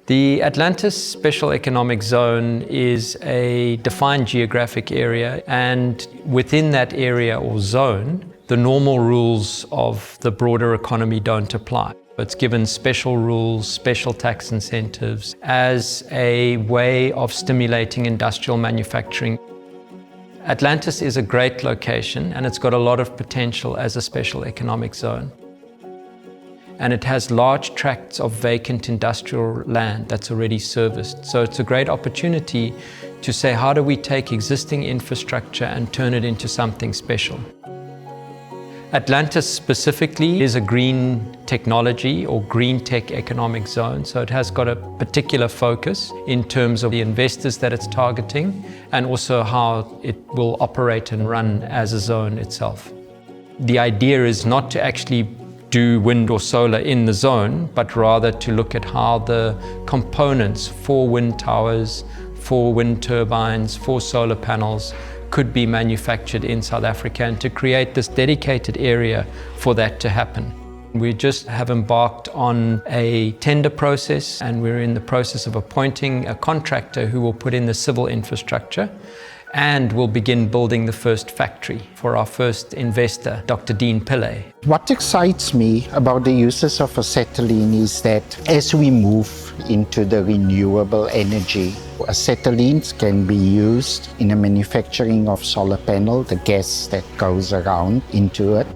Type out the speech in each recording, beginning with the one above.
The Atlantis Special Economic Zone is a defined geographic area, and within that area or zone, the normal rules of the broader economy don't apply. It's given special rules, special tax incentives as a way of stimulating industrial manufacturing. Atlantis is a great location and it's got a lot of potential as a special economic zone. And it has large tracts of vacant industrial land that's already serviced. So it's a great opportunity to say, how do we take existing infrastructure and turn it into something special? Atlantis specifically is a green technology or green tech economic zone. So it has got a particular focus in terms of the investors that it's targeting and also how it will operate and run as a zone itself. The idea is not to actually do wind or solar in the zone, but rather to look at how the components for wind towers, for wind turbines, for solar panels could be manufactured in South Africa and to create this dedicated area for that to happen. We just have embarked on a tender process and we're in the process of appointing a contractor who will put in the civil infrastructure and we'll begin building the first factory for our first investor, Dr. Dean Pillay. What excites me about the uses of acetylene is that as we move into the renewable energy, acetylenes can be used in the manufacturing of solar panel, the gas that goes around into it.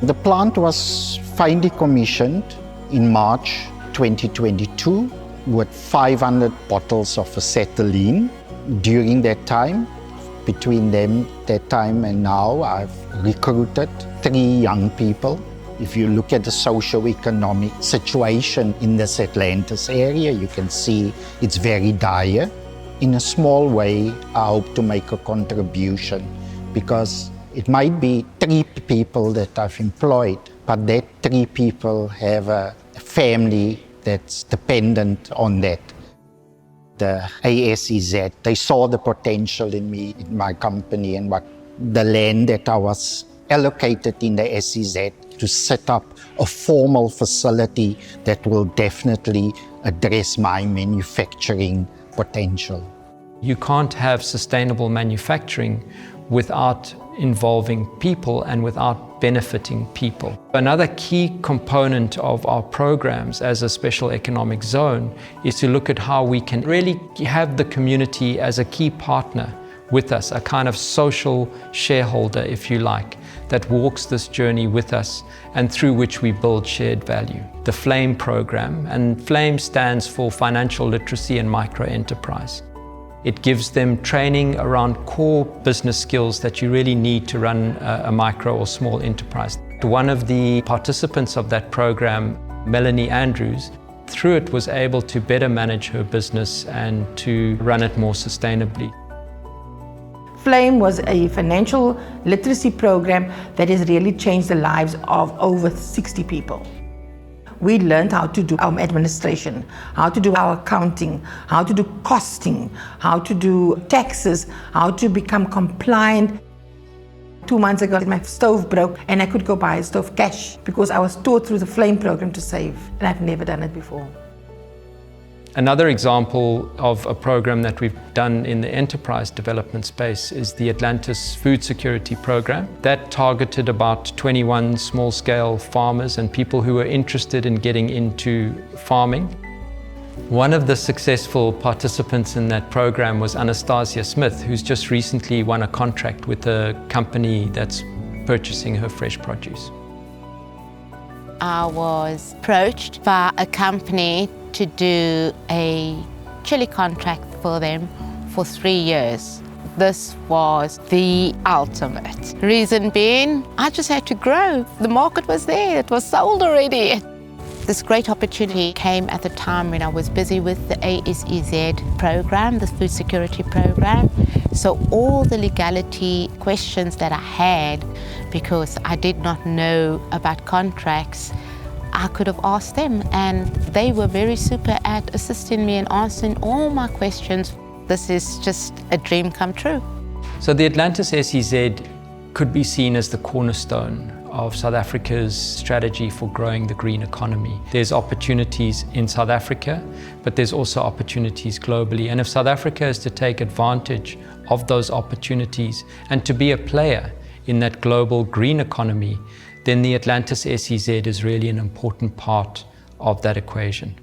The plant was finally commissioned in March 2022 with 500 bottles of acetylene. During that time, between that time and now, I've recruited 3 young people. If you look at the socio-economic situation in this Atlantis area, you can see it's very dire. In a small way, I hope to make a contribution because it might be 3 people that I've employed, but that 3 people have a family that's dependent on that. The ASEZ, they saw the potential in me, in my company, and what the land that I was allocated in the SEZ to set up a formal facility that will definitely address my manufacturing potential. You can't have sustainable manufacturing without involving people and without benefiting people. Another key component of our programs as a special economic zone is to look at how we can really have the community as a key partner with us, a kind of social shareholder, if you like, that walks this journey with us and through which we build shared value. The FLAME program, and FLAME stands for Financial Literacy and Micro-Enterprise. It gives them training around core business skills that you really need to run a micro or small enterprise. One of the participants of that program, Melanie Andrews, through it was able to better manage her business and to run it more sustainably. FLAME was a financial literacy program that has really changed the lives of over 60 people. We learned how to do our administration, how to do our accounting, how to do costing, how to do taxes, how to become compliant. 2 months ago, my stove broke and I could go buy a stove cash because I was taught through the FLAME program to save, and I've never done it before. Another example of a program that we've done in the enterprise development space is the Atlantis Food Security Program. That targeted about 21 small-scale farmers and people who were interested in getting into farming. One of the successful participants in that program was Anastasia Smith, who's just recently won a contract with a company that's purchasing her fresh produce. I was approached by a company to do a chili contract for them for 3 years. This was the ultimate. Reason being, I just had to grow. The market was there, it was sold already. This great opportunity came at the time when I was busy with the ASEZ program, the food security program. So all the legality questions that I had, because I did not know about contracts, I could have asked them, and they were very super at assisting me and answering all my questions. This is just a dream come true. So the Atlantis SEZ could be seen as the cornerstone of South Africa's strategy for growing the green economy. There's opportunities in South Africa, but there's also opportunities globally. And if South Africa is to take advantage of those opportunities and to be a player in that global green economy, then the Atlantis SEZ is really an important part of that equation.